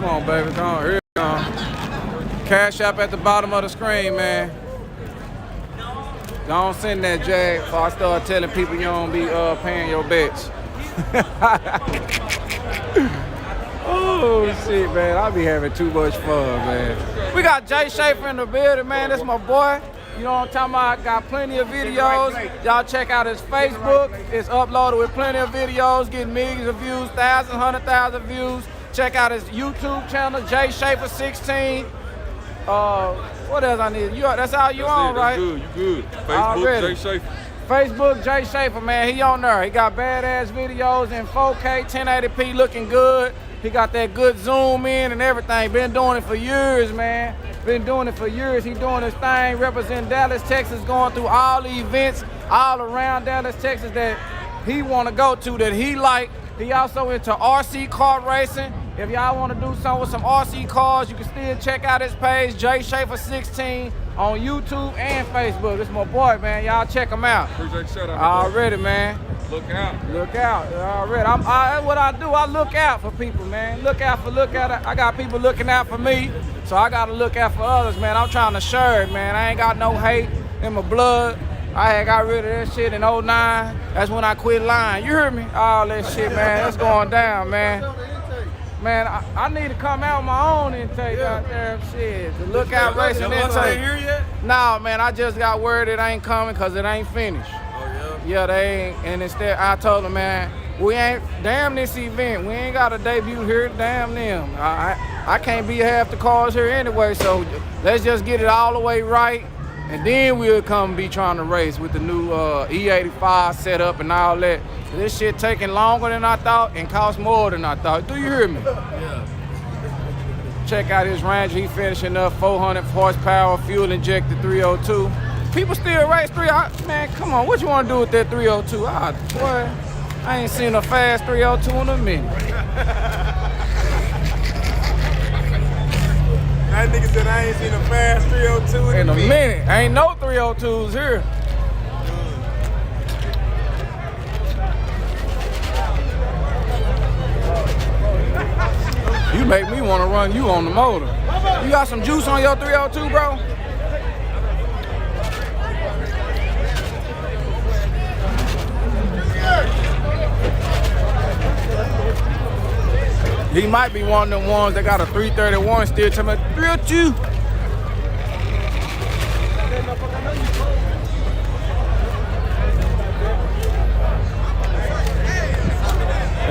Come on, baby. Come on. Here you go. Cash App at the bottom of the screen, man. Don't send that Jag before I start telling people you don't be paying your bets. Oh, shit, man. I be having too much fun, man. We got Jay Schaefer in the building, man. That's my boy. You know what I'm talking about? Got plenty of videos. Y'all check out his Facebook. It's uploaded with plenty of videos, getting millions of views, thousands, 100,000 views. Check out his YouTube channel, Jay Schaefer 16. What else I need? That's all you on, right? You good. Facebook, Jay Schaefer. Facebook, Jay Schaefer, man. He on there. He got badass videos in 4K, 1080p, looking good. He got that good zoom in and everything. Been doing it for years, man. Been doing it for years. He doing his thing, representing Dallas, Texas, going through all the events all around Dallas, Texas that he want to go to, that he like. He also into RC car racing. If y'all want to do something with some RC cars, you can still check out his page, Jay Schaefer 16, on YouTube and Facebook. This is my boy, man. Y'all check him out. Appreciate the shout out. Already, man. Look out. Look out. Already. That's what I do. I look out for people, man. Look out. I got people looking out for me, so I got to look out for others, man. I'm trying to share it, man. I ain't got no hate in my blood. I had got rid of that shit in 09. That's when I quit lying. You heard me? All that shit, man. It's going down, man. Man, I need to come out with my own intake out there. Shit, the lookout racing intake. Ain't here yet? Nah, man, I just got word it ain't coming because it ain't finished. Oh, yeah? Yeah, they ain't. And instead, I told them, man, we ain't, damn this event. We ain't got a debut here, damn them. I can't be half the cars here anyway, so let's just get it all the way right. And then we'll come be trying to race with the new E85 setup and all that. This shit taking longer than I thought and cost more than I thought. Do you hear me? Yeah. Check out his Ranger. He finishing up 400 horsepower, fuel injected 302. People still race 302. Man, come on. What you want to do with that 302? Boy, I ain't seen a fast 302 in a minute. That nigga said I ain't seen a fast 302 In a minute. Ain't no 302s here. You make me want to run you on the motor. You got some juice on your 302, bro? He might be one of them ones that got a 331 still telling me 302.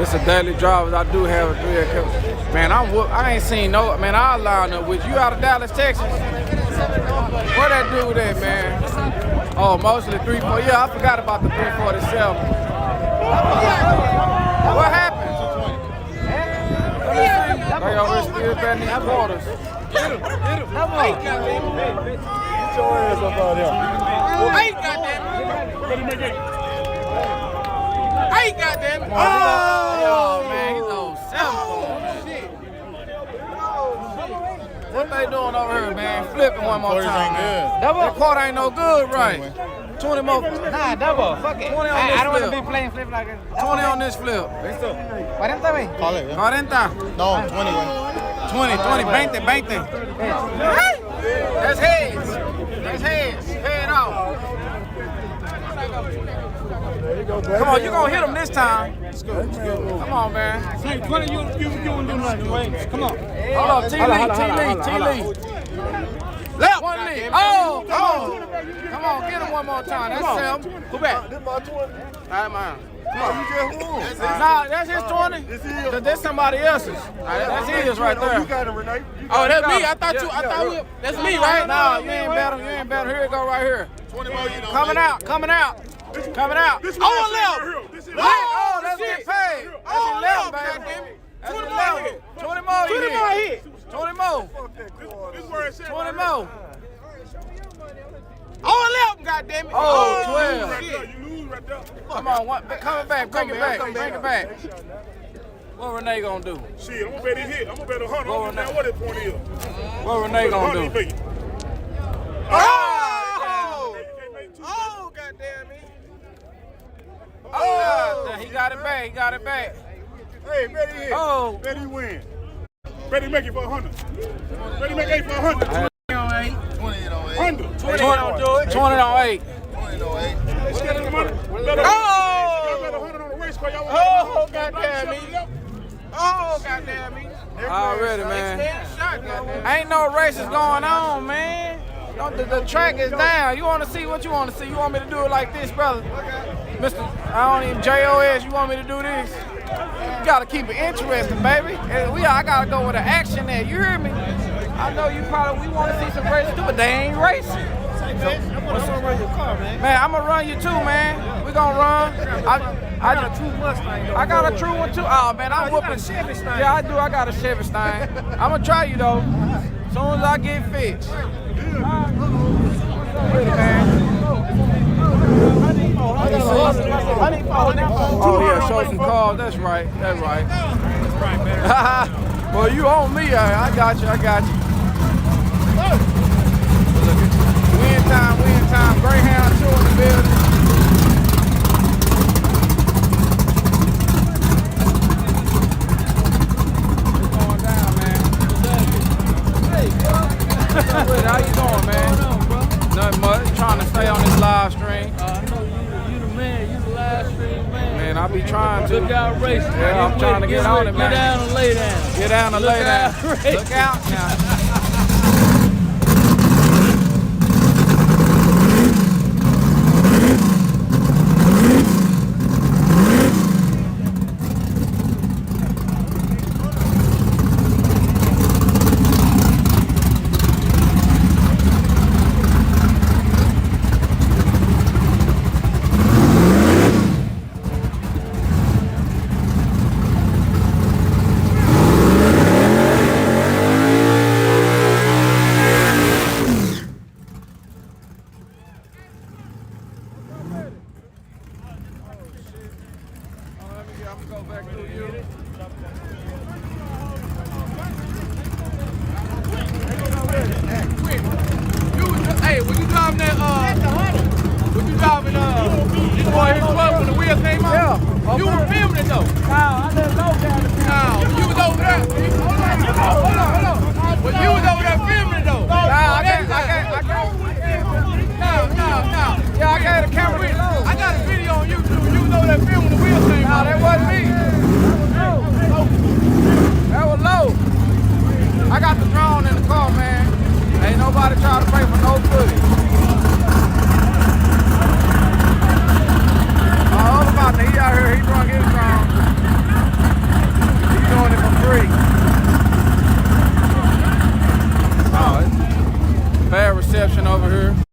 It's a daily driver. I do have a 3. Man, I ain't seen no. Man, I'll line up with you out of Dallas, Texas. Where that dude at, man? Oh, mostly 340. Yeah, I forgot about the 347. What happened? They over still betting these quarters. Get him. Come on. Get your ass up out here. Hey, goddamn. Hey, goddamn. Oh, man, he's on simple. What they doing over here, man? Flipping one more time. Double. That quarter ain't no good, right? 20 more. Nah, double. Fuck it. 20 on this I don't want to flip. be playing flip like this. 20 on this flip. 40, man. Call it, yeah. 40. No, 20, man. 20, 20, 20. That's heads. That's heads. Head off. Come on, you gonna hit him this time. Come on, man. Say 20, you won't do nothing. Wait, come on. Hold up, T. Lee. Left. One lead. Oh, come on. Come on, get him one more time. That's Sam. Who back? This my 20. All right, man. Come on, you just won. Nah, that's his 20. This is. That's somebody else's. That's his right You there. got it, Renee. Oh, that's me. I thought that's me, right? Nah, you ain't better. Here it go right here. 20 more, you know. Coming out. This Oh, one left. This is Oh, let's get paid. That's 11, baby. That's 11. 20 more. 20 more hit. 20 more. This is where it's at. 20 more. Oh, 11, goddammit. Oh, 12. You lose right there. Come on, coming back. Bring it back. What Renee gonna do? Shit, I'm gonna bet he hit. I'm gonna bet 100. Well, I'm gonna what his point is. What Renee gonna do? Oh! Oh! Oh, goddamn it. Oh, he got it back. Hey, bet he hit. Oh. Bet he win. Ready to make it for 100. Ready to make 8 for 100. 28 on 8. 100. 20 on do it. 20 on 8. 20 on 8. Let's get the money. Oh! Bet 100 on the race car. Y'all want Oh, goddamn me. Oh, goddamn me. Already, man. Shot, goddamn. Ain't no races going on, man. The track is down. You want to see what you want to see? You want me to do it like this, brother? Mr. I don't even JOS. You want me to do this? You gotta keep it interesting, baby. I gotta go with the action there. You hear me? I know you probably we want to see some races too, but they ain't racing. I'm gonna run your car, man. Man, I'm gonna run you too, man. We gonna run. I got a true Mustang, though. I got a true one too. Oh man, I'm you whooping. got a Chevy Stang. Yeah, I do. I got a Chevy Stang. I'm gonna try you though. As soon as I get fixed. Oh yeah, show some calls. That's right. That's right. That's right, man. Well, you on me. I got you. I got you. Win time. Greyhound 2 in the building. It's going down, man. Hey, how you doing, man? Nothing much. Trying to stay on this live stream. I know you the man, you the live stream man. Man, I be trying to. Look out racing. Yeah, I'm trying to get on it, man. Get down and lay down. Get down and lay down. Out, Look out now. Hey, when you driving that, this boy his truck when the wheel came out? Yeah. You were filming it though? No, I didn't go down the No, you was over there. Hold on. But you was over there filming it though. No, I can't. No. Yeah, I got a camera. I got a video on YouTube. You was over there filming the wheel came out. No, that wasn't me. That was low. I got the drone in the car, man. Ain't nobody trying to pay for no footage. All about that. He out here, he drunk his drone. He's doing it for free. Oh, it's bad reception over here.